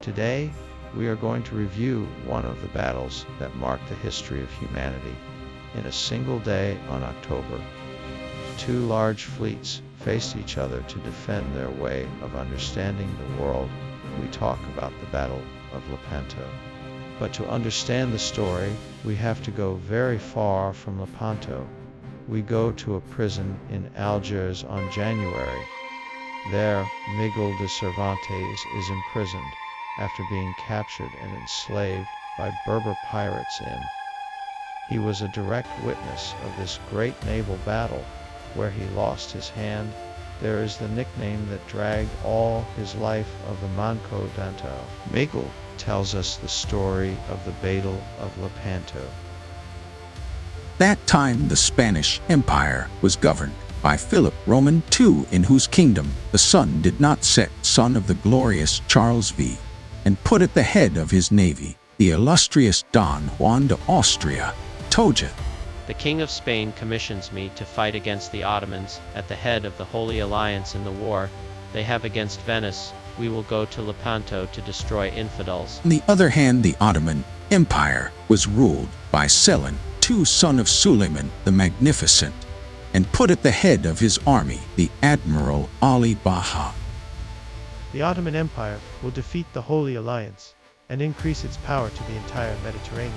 Today, we are going to review one of the battles that marked the history of humanity. In a single day on October, two large fleets faced each other to defend their way of understanding the world. We talk about the Battle of Lepanto. But to understand the story, we have to go very far from Lepanto. We go to a prison in Algiers on January. There, Miguel de Cervantes is imprisoned after being captured and enslaved by Berber pirates He was a direct witness of this great naval battle, where he lost his hand. There is the nickname that dragged all his life of the Manco d'Anto. Miguel tells us the story of the Battle of Lepanto. That time the Spanish Empire was governed by Philip Roman II, in whose kingdom the sun did not set, son of the glorious Charles V, and put at the head of his navy the illustrious Don Juan de Austria, Tojeth. The King of Spain commissions me to fight against the Ottomans at the head of the Holy Alliance in the war they have against Venice. We will go to Lepanto to destroy infidels. On the other hand, the Ottoman Empire was ruled by Selim II, son of Suleiman the Magnificent, and put at the head of his army the Admiral Ali Baha. The Ottoman Empire will defeat the Holy Alliance and increase its power to the entire Mediterranean.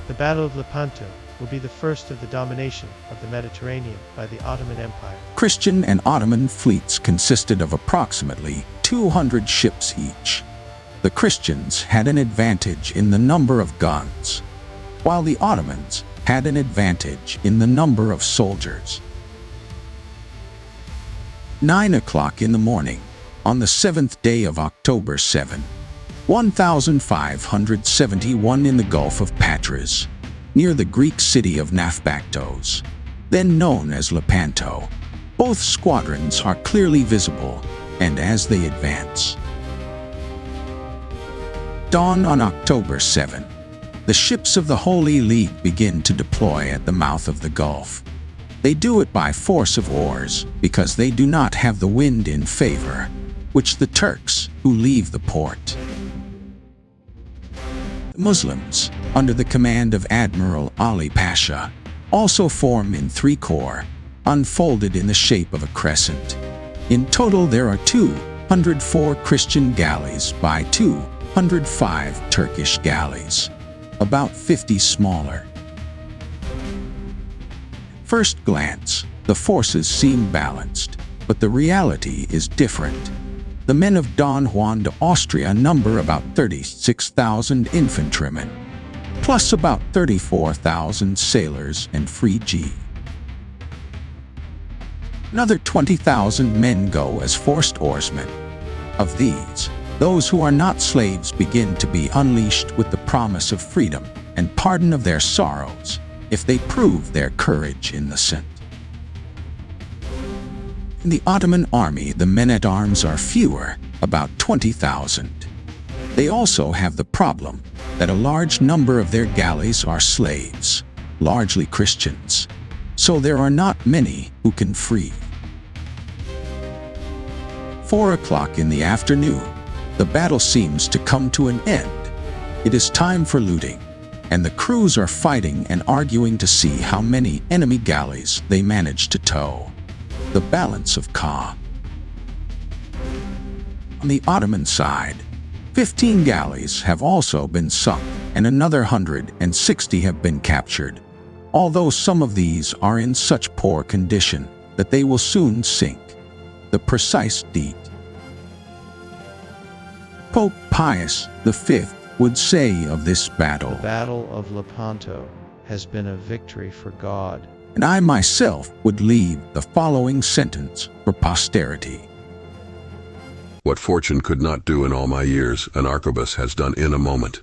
The Battle of Lepanto will be the first of the domination of the Mediterranean by the Ottoman Empire. Christian and Ottoman fleets consisted of approximately 200 ships each. The Christians had an advantage in the number of guns, while the Ottomans had an advantage in the number of soldiers. 9 o'clock in the morning, on the 7th day of October 7, 1571, in the Gulf of Patras, near the Greek city of Naphbactos, then known as Lepanto, both squadrons are clearly visible, and as they advance. Dawn on October 7, the ships of the Holy League begin to deploy at the mouth of the Gulf. They do it by force of oars, because they do not have the wind in favor, which the Turks, who leave the port. The Muslims, under the command of Admiral Ali Pasha, also form in 3 corps, unfolded in the shape of a crescent. In total there are 204 Christian galleys by 205 Turkish galleys, about 50 smaller. First glance, the forces seem balanced, but the reality is different. The men of Don Juan de Austria number about 36,000 infantrymen, plus about 34,000 sailors and free G. Another 20,000 men go as forced oarsmen. Of these, those who are not slaves begin to be unleashed with the promise of freedom and pardon of their sorrows if they prove their courage in the scent. In the Ottoman army, the men-at-arms are fewer, about 20,000. They also have the problem that a large number of their galleys are slaves, largely Christians, so there are not many who can free. 4 o'clock in the afternoon, the battle seems to come to an end. It is time for looting, and the crews are fighting and arguing to see how many enemy galleys they manage to tow. The balance of Ka. On the Ottoman side, 15 galleys have also been sunk, and another 160 have been captured, although some of these are in such poor condition that they will soon sink. The precise date. Pope Pius V would say of this battle, The Battle of Lepanto has been a victory for God. and I myself would leave the following sentence for posterity. What fortune could not do in all my years, an arquebus has done in a moment.